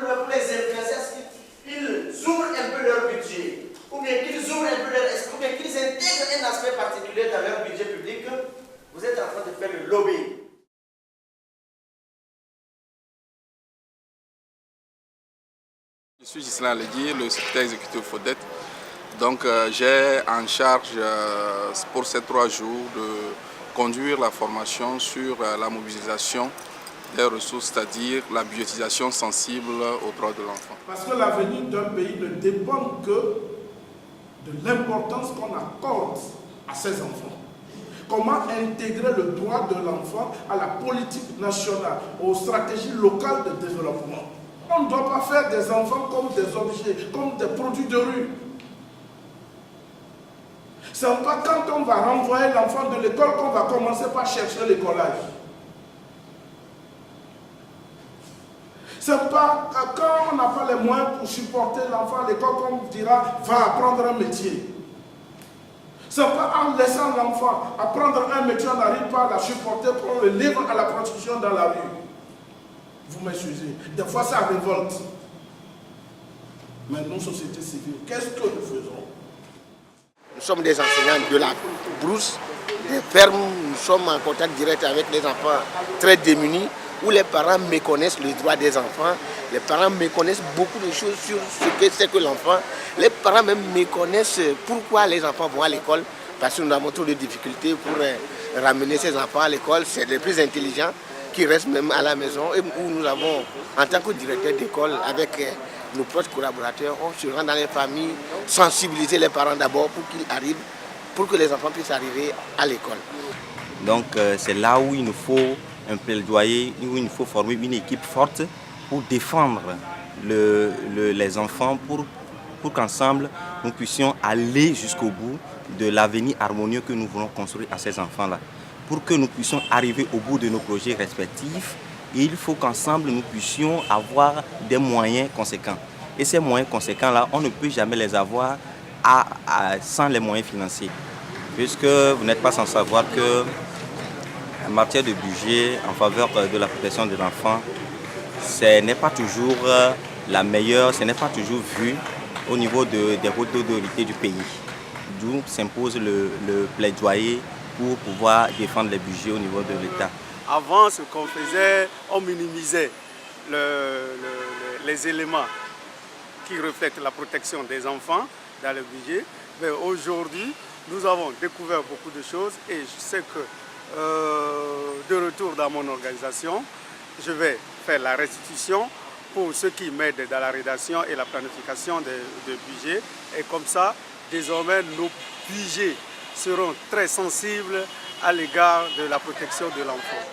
pour les influencer à ce qu'ils ouvrent un peu leur budget, ou bien qu'ils ouvrent un peu leur esprit, ou bien qu'ils intègrent un aspect particulier dans leur budget public, vous êtes en train de faire le lobby. Je suis Gislain Legui, le secrétaire exécutif FODET. Donc j'ai en charge pour ces 3 jours de conduire la formation sur la mobilisation des ressources, c'est-à-dire la budgétisation sensible aux droits de l'enfant. Parce que l'avenir d'un pays ne dépend que de l'importance qu'on accorde à ses enfants. Comment intégrer le droit de l'enfant à la politique nationale, aux stratégies locales de développement. On ne doit pas faire des enfants comme des objets, comme des produits de rue. Ce n'est pas quand on va renvoyer l'enfant de l'école qu'on va commencer par chercher l'écolage. Ce n'est pas quand on n'a pas les moyens pour supporter l'enfant à l'école qu'on dira « va apprendre un métier ». Ce n'est pas en laissant l'enfant apprendre un métier, on n'arrive pas à la supporter pour le livre à la prostitution dans la rue. Vous m'excusez. Des fois, ça révolte. Mais nous, société civile, qu'est-ce que nous faisons? Nous sommes des enseignants de la brousse, des fermes. Nous sommes en contact direct avec des enfants très démunis, où les parents méconnaissent les droits des enfants. Les parents méconnaissent beaucoup de choses sur ce que c'est que l'enfant. Les parents même méconnaissent pourquoi les enfants vont à l'école. Parce que nous avons trop de difficultés pour ramener ces enfants à l'école. C'est les plus intelligents qui restent même à la maison, et où nous avons, en tant que directeur d'école, avec nos proches collaborateurs, on se rend dans les familles, sensibiliser les parents d'abord pour qu'ils arrivent, pour que les enfants puissent arriver à l'école. Donc c'est là où il nous faut un plaidoyer, où il nous faut former une équipe forte pour défendre les enfants, pour qu'ensemble nous puissions aller jusqu'au bout de l'avenir harmonieux que nous voulons construire à ces enfants-là. Pour que nous puissions arriver au bout de nos projets respectifs, il faut qu'ensemble nous puissions avoir des moyens conséquents. Et ces moyens conséquents-là, on ne peut jamais les avoir sans les moyens financiers. Puisque vous n'êtes pas sans savoir que en matière de budget en faveur de la protection des enfants, ce n'est pas toujours la meilleure, ce n'est pas toujours vu au niveau des autorités du pays. D'où s'impose le plaidoyer pour pouvoir défendre les budgets au niveau de l'État. Avant, ce qu'on faisait, on minimisait les éléments qui reflètent la protection des enfants dans le budget. Mais aujourd'hui, nous avons découvert beaucoup de choses et je sais que de retour dans mon organisation, je vais faire la restitution pour ceux qui m'aident dans la rédaction et la planification de budget. Et comme ça, désormais, nos budgets seront très sensibles à l'égard de la protection de l'enfant.